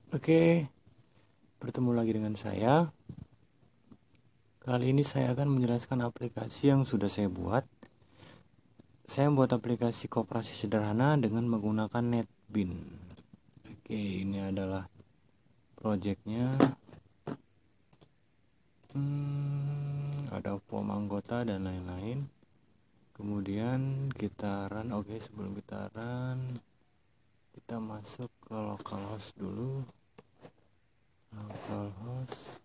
Oke, bertemu lagi dengan saya. Kali ini saya akan menjelaskan aplikasi yang sudah saya buat. Saya membuat aplikasi koperasi sederhana dengan menggunakan NetBean. Oke, ini adalah projectnya. Ada form anggota dan lain-lain. Kemudian kita run. Oke, sebelum kita run, kita masuk ke localhost dulu. Localhost.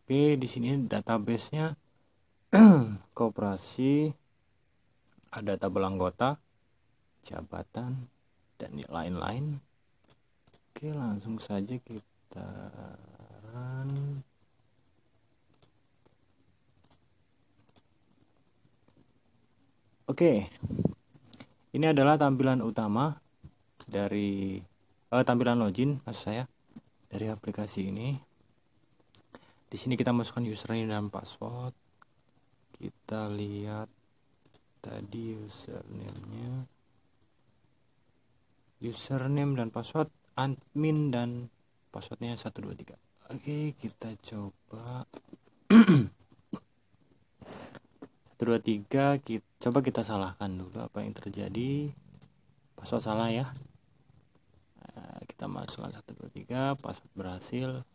Oke, di sini database-nya koperasi, ada tabel anggota, jabatan, dan lain-lain. Oke, langsung saja kita run. Oke, ini adalah tampilan utama dari tampilan login maksud saya dari aplikasi ini. Di sini kita masukkan username dan password. Kita lihat tadi username dan password admin dan passwordnya 123. Oke, kita coba 123. Coba kita salahkan dulu apa yang terjadi. Password salah ya. Kita masukkan 123, password berhasil.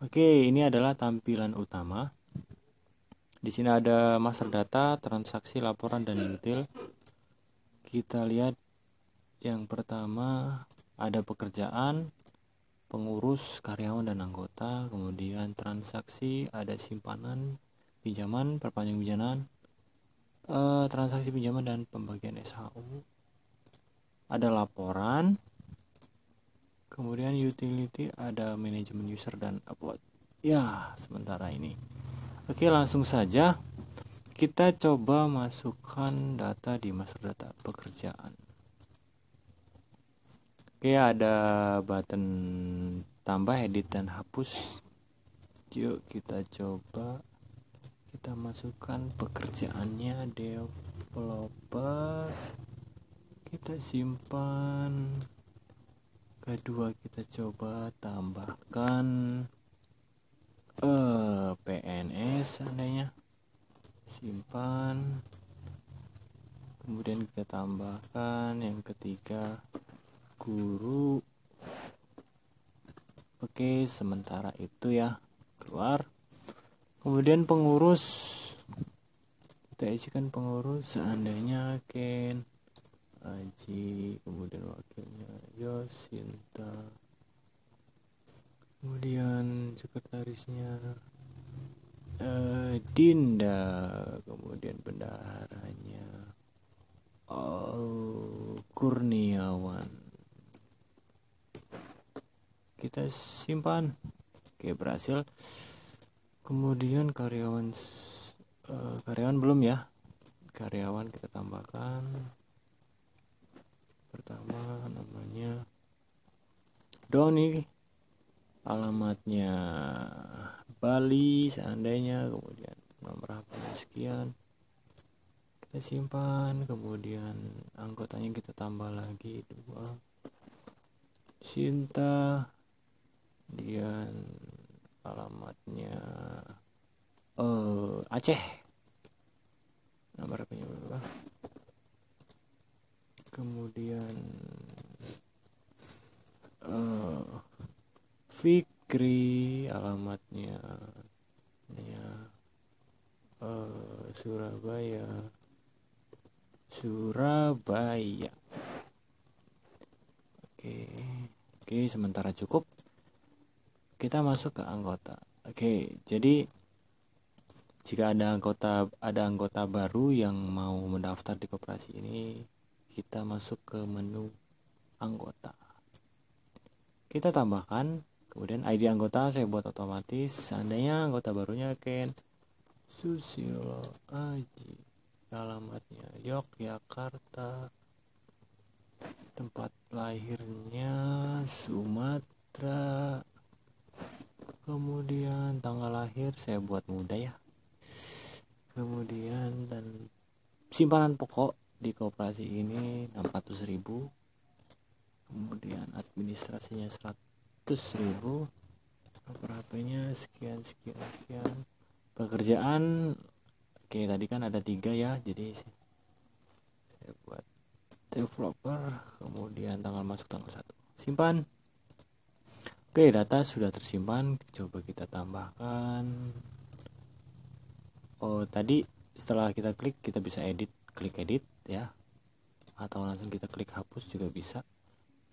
Oke, ini adalah tampilan utama. Di sini ada master data, transaksi, laporan, dan util. Kita lihat yang pertama ada pekerjaan, pengurus, karyawan, dan anggota. Kemudian transaksi, ada simpanan, pinjaman, perpanjang pinjaman, transaksi pinjaman dan pembagian SHU. Ada laporan. Kemudian utility, ada manajemen user dan upload. Ya, sementara ini. Oke, langsung saja kita coba masukkan data di master data pekerjaan. Oke, ada button tambah, edit, dan hapus. Yuk kita coba. Kita masukkan pekerjaannya developer. Kita simpan. Kedua kita coba tambahkan PNS seandainya. Simpan. Kemudian kita tambahkan yang ketiga guru. Oke, sementara itu ya, keluar. Kemudian pengurus, kita isikan pengurus seandainya Ken, Aji, kemudian wakilnya Yosinta, kemudian sekretarisnya Dinda, kemudian bendaharanya Kurniawan. Kita simpan. Oke, berhasil. Kemudian karyawan belum ya. Karyawan kita tambahkan. Pertama namanya Doni, alamatnya Bali seandainya, kemudian nomor HP sekian. Kita simpan. Kemudian anggotanya kita tambah lagi 2. Sinta, kemudian alamatnya Aceh, nomor HP-nya berapa. Kemudian Fikri, alamatnya Surabaya. Oke, sementara cukup. Kita masuk ke anggota. Oke, jadi jika ada anggota baru yang mau mendaftar di koperasi ini, kita masuk ke menu anggota. Kita tambahkan, kemudian ID anggota saya buat otomatis. Seandainya anggota barunya Ken Susilo Aji, alamatnya Yogyakarta, tempat lahirnya Sumatera, kemudian tanggal lahir saya buat muda ya, kemudian dan simpanan pokok di koperasi ini 600.000, kemudian administrasinya 100, 500.000. Nomor HP-nya sekian. Pekerjaan, oke tadi kan ada 3 ya, jadi saya buat developer, kemudian tanggal masuk tanggal 1. Simpan. Oke, data sudah tersimpan. Coba kita tambahkan. Oh, tadi setelah kita klik kita bisa klik edit ya, atau langsung kita klik hapus juga bisa.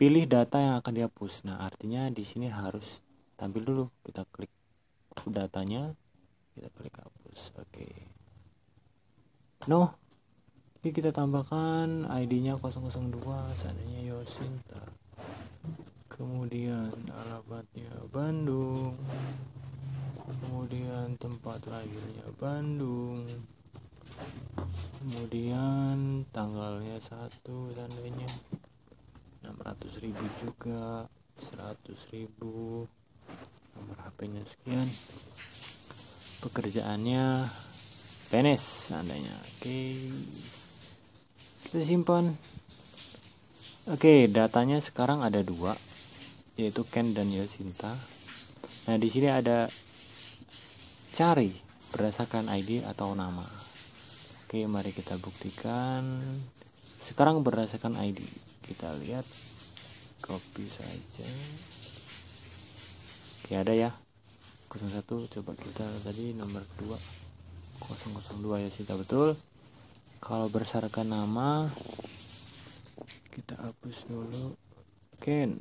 Pilih data yang akan dihapus. Nah, artinya di sini harus tampil dulu. Kita klik datanya, kita klik hapus. Oke. No. Oke, kita tambahkan ID-nya 002, seandainya Yosinta. Kemudian alamatnya Bandung. Kemudian tempat lahirnya Bandung. Kemudian tanggalnya 1 seandainya. 600.000 juga, 100.000. Nomor HP-nya sekian. Pekerjaannya PNS seandainya. Oke. Kita simpan. Oke, datanya sekarang ada 2, yaitu Ken dan Yosinta. Nah, di sini ada cari berdasarkan ID atau nama. Oke, mari kita buktikan. Sekarang berdasarkan ID. Kita lihat, copy saja. Oke, ada ya 01. Coba kita tadi nomor 2 002 Yosinta, betul. Kalau berdasarkan nama kita hapus dulu Ken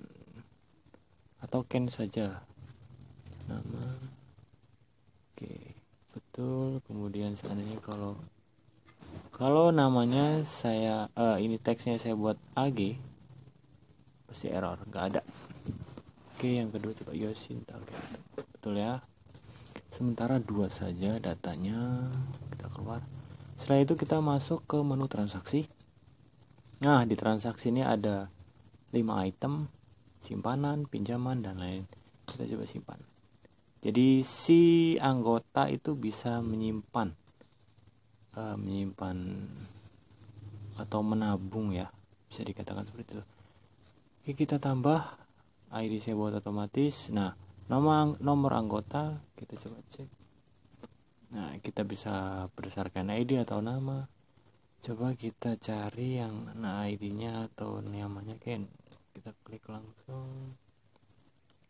atau Ken saja nama. Oke, betul. Kemudian seandainya kalau namanya saya ini teksnya saya buat AG, pasti error, nggak ada. Oke, yang kedua coba Yosinta. Oke, betul ya. Sementara 2 saja datanya. Kita keluar. Setelah itu kita masuk ke menu transaksi. Nah, di transaksi ini ada 5 item, simpanan, pinjaman, dan lain. Kita coba simpan. Jadi si anggota itu bisa menyimpan atau menabung ya, bisa dikatakan seperti itu. Oke, kita tambah ID saya buat otomatis. Nah, nomor anggota kita coba cek. Nah, kita bisa berdasarkan ID atau nama. Coba kita cari yang ID-nya atau namanya Ken. Kita klik langsung.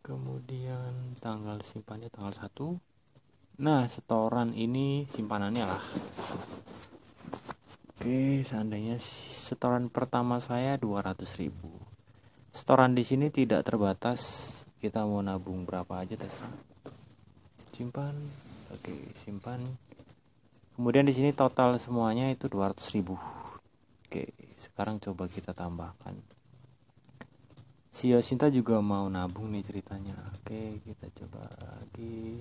Kemudian tanggal simpannya tanggal 1. Nah, setoran ini simpanannya lah. Oke, seandainya setoran pertama saya 200.000. Setoran di sini tidak terbatas. Kita mau nabung berapa aja terserah. Simpan. Oke, simpan. Kemudian di sini total semuanya itu 200.000. Oke, sekarang coba kita tambahkan. Si Yosinta juga mau nabung nih ceritanya. Oke, kita coba lagi.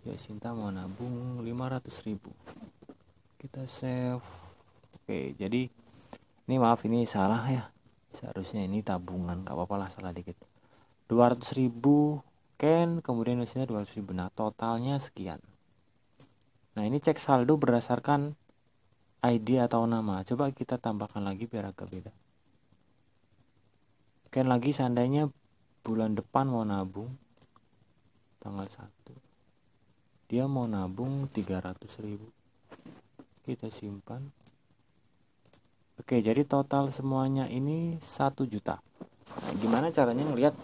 Yosinta mau nabung 500.000. Kita save. Oke, jadi ini maaf, ini salah ya. Seharusnya ini tabungan, gak apa-apa lah, salah dikit. 200.000 Ken, kemudian Yosinta 200.000. Nah, totalnya sekian. Nah, ini cek saldo berdasarkan ID atau nama. Coba kita tambahkan lagi biar agak beda. Ken lagi, seandainya bulan depan mau nabung tanggal 1. Dia mau nabung 300.000. Kita simpan. Oke, jadi total semuanya ini 1 juta. Nah, gimana caranya ngelihat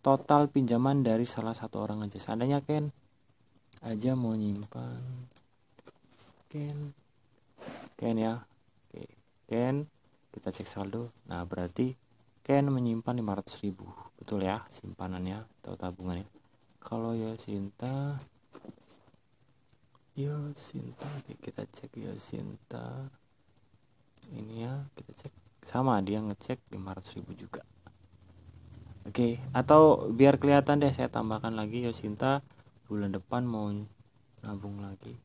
total pinjaman dari salah satu orang aja? Seandainya Ken aja mau nyimpan, Ken ya. Oke, Ken, kita cek saldo. Nah, berarti Ken menyimpan 500.000. Betul ya simpanannya atau tabungannya. Kalau Yosinta, oke, kita cek Yosinta. Ini ya, kita cek sama, dia ngecek 500.000 juga. Oke, atau biar kelihatan deh saya tambahkan lagi Yosinta bulan depan mau nabung lagi.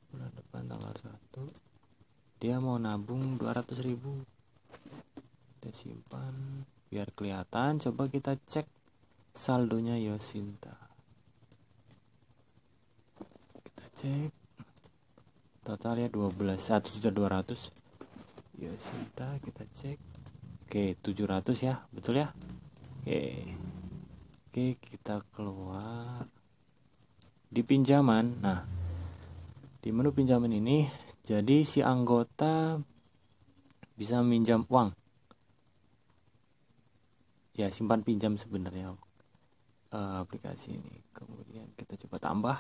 Bulan depan tanggal 1 dia mau nabung 200.000. Kita simpan biar kelihatan. Coba kita cek saldonya Yosinta. Kita cek totalnya 1.200.000. Yosinta kita cek. Oke, 700 ya, betul ya. Oke, Oke, kita keluar di pinjaman. Nah, di menu pinjaman ini jadi si anggota bisa meminjam uang ya, simpan pinjam sebenarnya aplikasi ini. Kemudian kita coba tambah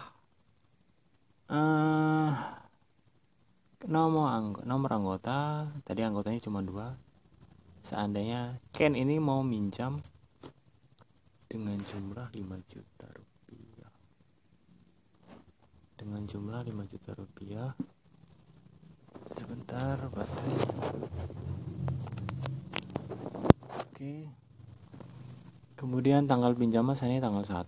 nomor anggota. Tadi anggotanya cuma 2. Seandainya Ken ini mau minjam dengan jumlah 5 juta rupiah, sebentar baterai. Oke, kemudian tanggal pinjaman saya tanggal 1,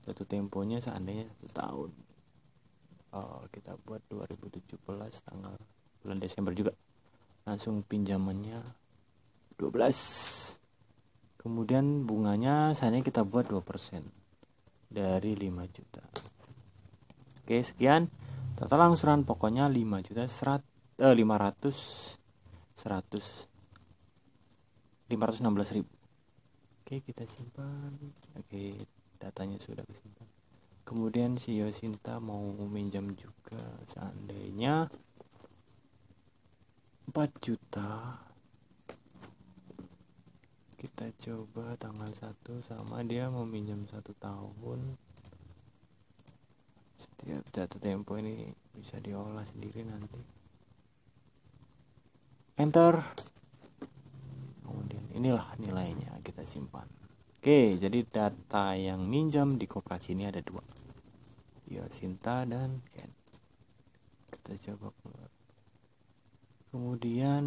jatuh temponya seandainya 1 tahun. Kita buat 2017 tanggal bulan Desember juga, langsung pinjamannya 12. Kemudian bunganya saya kita buat 2% dari 5 juta. Oke, sekian total angsuran pokoknya 5 juta 516.000. Oke, kita simpan. Oke, datanya sudah kesimpan. Kemudian si Yosinta mau minjam juga seandainya 4 juta. Kita coba tanggal 1 sama dia mau minjam 1 tahun. Setiap jatuh tempo ini bisa diolah sendiri nanti. Enter. Kemudian inilah nilainya, kita simpan. Oke, jadi data yang minjam di koperasi ini ada 2, Yosinta dan Ken. Kita coba keluar. Kemudian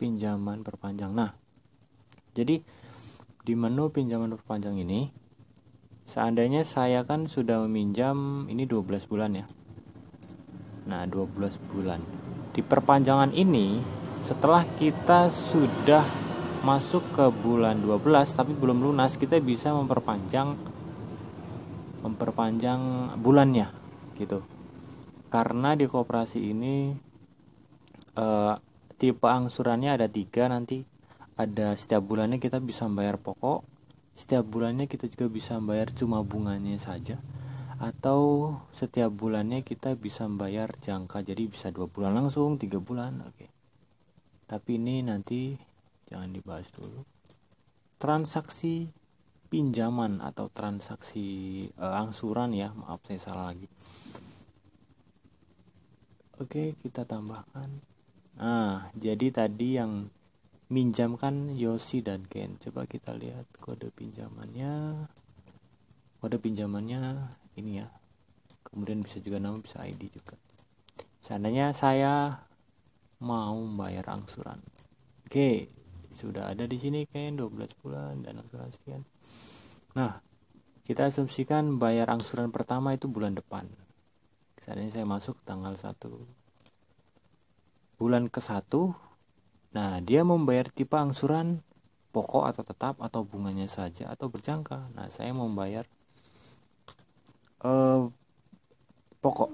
pinjaman perpanjang. Nah, jadi di menu pinjaman perpanjang ini, seandainya saya kan sudah meminjam ini 12 bulan ya. Nah, 12 bulan. Di perpanjangan ini, setelah kita sudah masuk ke bulan 12 tapi belum lunas, kita bisa memperpanjang bulannya gitu. Karena di koperasi ini tipe angsurannya ada 3 nanti. Ada setiap bulannya kita bisa bayar pokok, setiap bulannya kita juga bisa bayar cuma bunganya saja, atau setiap bulannya kita bisa bayar jangka, jadi bisa 2 bulan langsung, 3 bulan. Oke. Tapi ini nanti jangan dibahas dulu. Transaksi pinjaman atau transaksi angsuran ya, maaf saya salah lagi. Oke, kita tambahkan. Nah, jadi tadi yang minjam kan Yosi dan Ken. Coba kita lihat kode pinjamannya. Kode pinjamannya ini ya. Kemudian bisa juga nama, bisa ID juga. Seandainya saya mau bayar angsuran. Oke, sudah ada di sini Ken 12 bulan dan angsuran sekian. Nah, kita asumsikan bayar angsuran pertama itu bulan depan. Seandainya saya masuk tanggal 1 bulan ke-1. Nah, dia membayar tipe angsuran pokok atau tetap atau bunganya saja atau berjangka. Nah, saya membayar pokok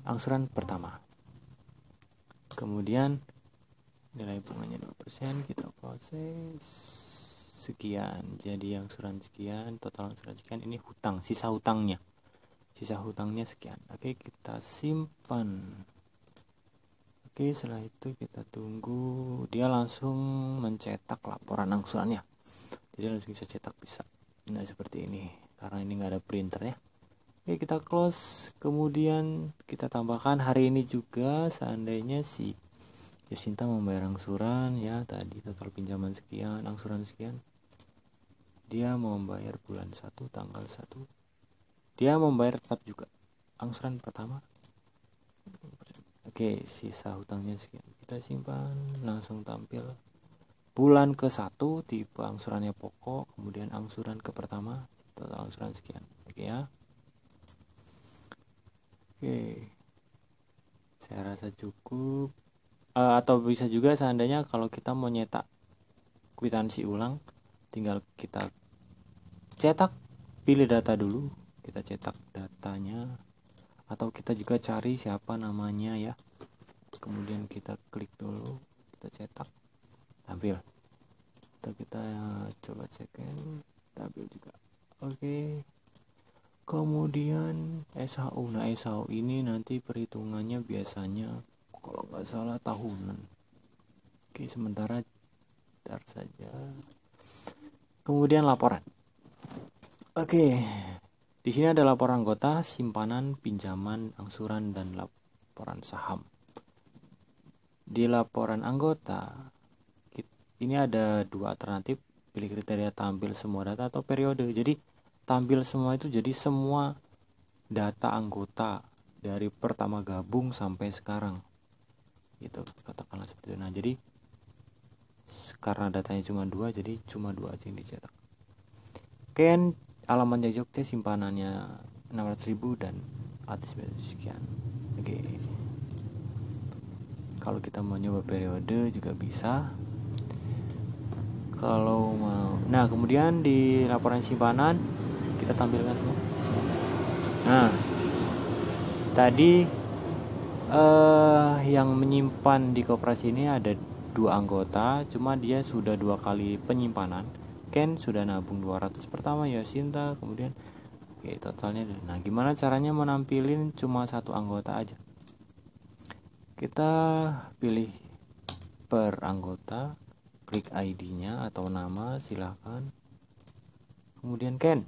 angsuran pertama. Kemudian nilai bunganya 2%, kita proses sekian. Jadi angsuran sekian, total angsuran sekian, ini hutang, sisa hutangnya sekian. Oke, kita simpan. Oke, setelah itu kita tunggu dia langsung mencetak laporan angsurannya. Jadi langsung bisa cetak, bisa. Nah, seperti ini. Karena ini nggak ada printer ya. Oke, kita close. Kemudian kita tambahkan hari ini juga, seandainya si Yosinta membayar angsuran ya, tadi total pinjaman sekian, angsuran sekian. Dia mau membayar bulan 1 tanggal 1. Dia membayar tetap juga angsuran pertama. Oke, sisa hutangnya sekian. Kita simpan, langsung tampil bulan ke-1 tipe angsurannya pokok, kemudian angsuran ke pertama, total angsuran sekian. Oke ya. Oke. Saya rasa cukup. Atau bisa juga seandainya kalau kita mau nyetak kwitansi ulang, tinggal kita cetak, pilih data dulu, kita cetak datanya, atau kita juga cari siapa namanya ya, kemudian kita klik dulu, kita cetak, tampil. Atau kita coba cekin, kita stabil juga. Oke. Kemudian SHU. Nah, SHU ini nanti perhitungannya biasanya kalau nggak salah tahunan. Oke, sementara bentar saja. Kemudian laporan. Oke. Di sini ada laporan anggota, simpanan, pinjaman, angsuran, dan laporan saham. Di laporan anggota ini ada dua alternatif, pilih kriteria tampil semua data atau periode. Jadi tampil semua itu jadi semua data anggota dari pertama gabung sampai sekarang, gitu, katakanlah seperti itu. Nah, jadi karena datanya cuma dua, jadi cuma dua aja yang dicetak. Ken alamatnya Jogja, simpanannya 600.000 dan atas sekian. Oke. Kalau kita mau nyoba periode juga bisa. Kalau mau. Nah, kemudian di laporan simpanan kita tampilkan semua. Nah, tadi yang menyimpan di koperasi ini ada 2 anggota, cuma dia sudah 2 kali penyimpanan. Ken sudah nabung 200 pertama, Yosinta, kemudian oke, totalnya. Nah, gimana caranya menampilin cuma 1 anggota aja? Kita pilih per anggota, klik ID-nya atau nama, silahkan. Kemudian Ken,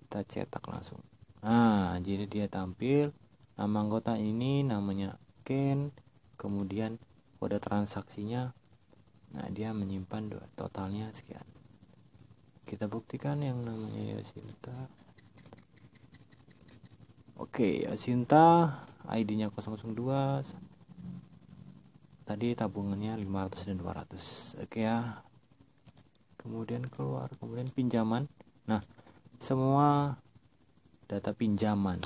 kita cetak langsung. Nah, jadi dia tampil nama anggota ini namanya Ken, kemudian kode transaksinya. Nah, dia menyimpan totalnya sekian. Kita buktikan yang namanya Yosinta. Oke, Yosinta ID-nya 002. Tadi tabungannya 500 dan 200. Oke ya. Kemudian keluar, kemudian pinjaman. Nah, semua data pinjaman.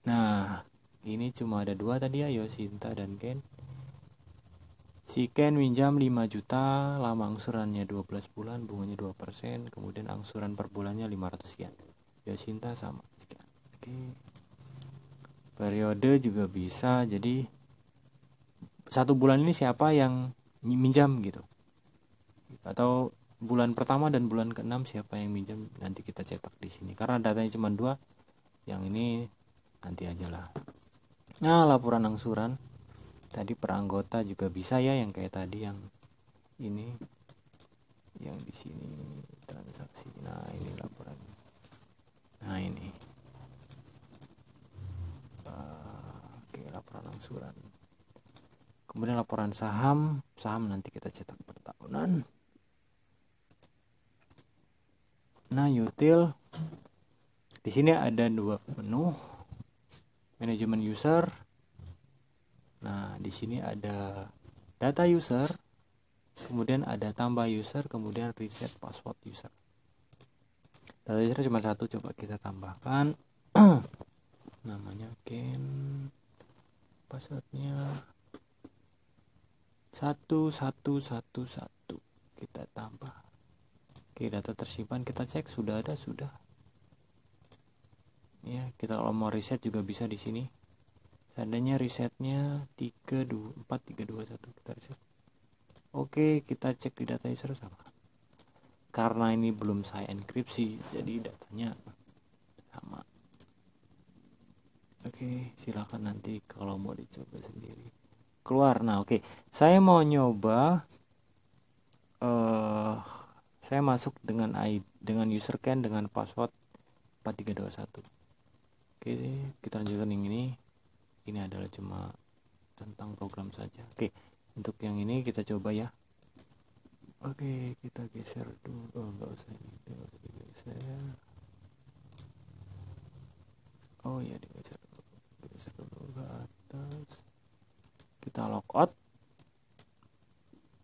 Nah, ini cuma ada 2 tadi ya, Yosinta dan Ken. Si Ken minjam 5 juta, lama angsurannya 12 bulan, bunganya 2%, kemudian angsuran per bulannya 500 sekian. Yosinta sama sekian. Oke. Periode juga bisa, jadi 1 bulan ini siapa yang minjam gitu. Atau bulan pertama dan bulan ke-6 siapa yang minjam, nanti kita cetak di sini. Karena datanya cuma 2, yang ini nanti aja lah. Nah, laporan angsuran tadi per anggota juga bisa ya, yang kayak tadi yang ini, yang di sini transaksi. Nah, ini laporan. Nah, ini oke, laporan angsuran. Kemudian laporan saham nanti kita cetak per tahunan. Nah, util di sini ada 2 menu, manajemen user. Nah, di sini ada data user, kemudian ada tambah user, kemudian reset password user. Data user cuma 1, coba kita tambahkan. Namanya Ken, passwordnya 1111. Kita tambah. Oke, data tersimpan kita cek sudah ada, sudah. Ya, kita kalau mau reset juga bisa di sini. Seandainya resetnya 32431, kita reset. Oke, kita cek di data user sama. Karena ini belum saya enkripsi, jadi datanya sama. Oke, silakan nanti kalau mau dicoba sendiri. Keluar. Nah, oke. Saya mau nyoba saya masuk dengan user Ken dengan password 4321. Oke, kita lanjutkan yang ini. Ini adalah cuma tentang program saja. Oke, untuk yang ini kita coba ya. Oke, kita geser dulu. Oh, enggak usah ini, enggak usah digeser. Oh ya, digeser dulu ke atas. Kita logout.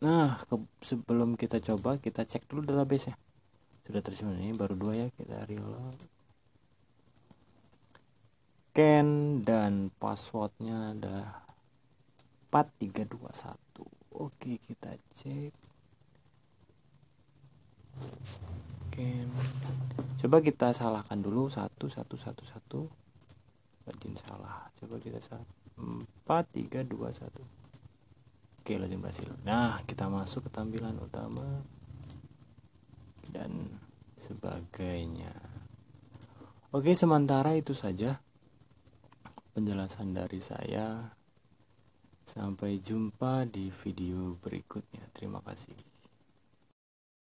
Nah, sebelum kita coba, kita cek dulu database nya. Sudah tersimpan, ini baru 2 ya, kita reload. Ken dan passwordnya adalah 4321. Oke, kita cek. Ken. Coba kita salahkan dulu 1111. Rajin salah. Coba kita 4321. Oke, login berhasil. Nah, kita masuk ke tampilan utama dan sebagainya. Oke, sementara itu saja penjelasan dari saya. Sampai jumpa di video berikutnya. Terima kasih.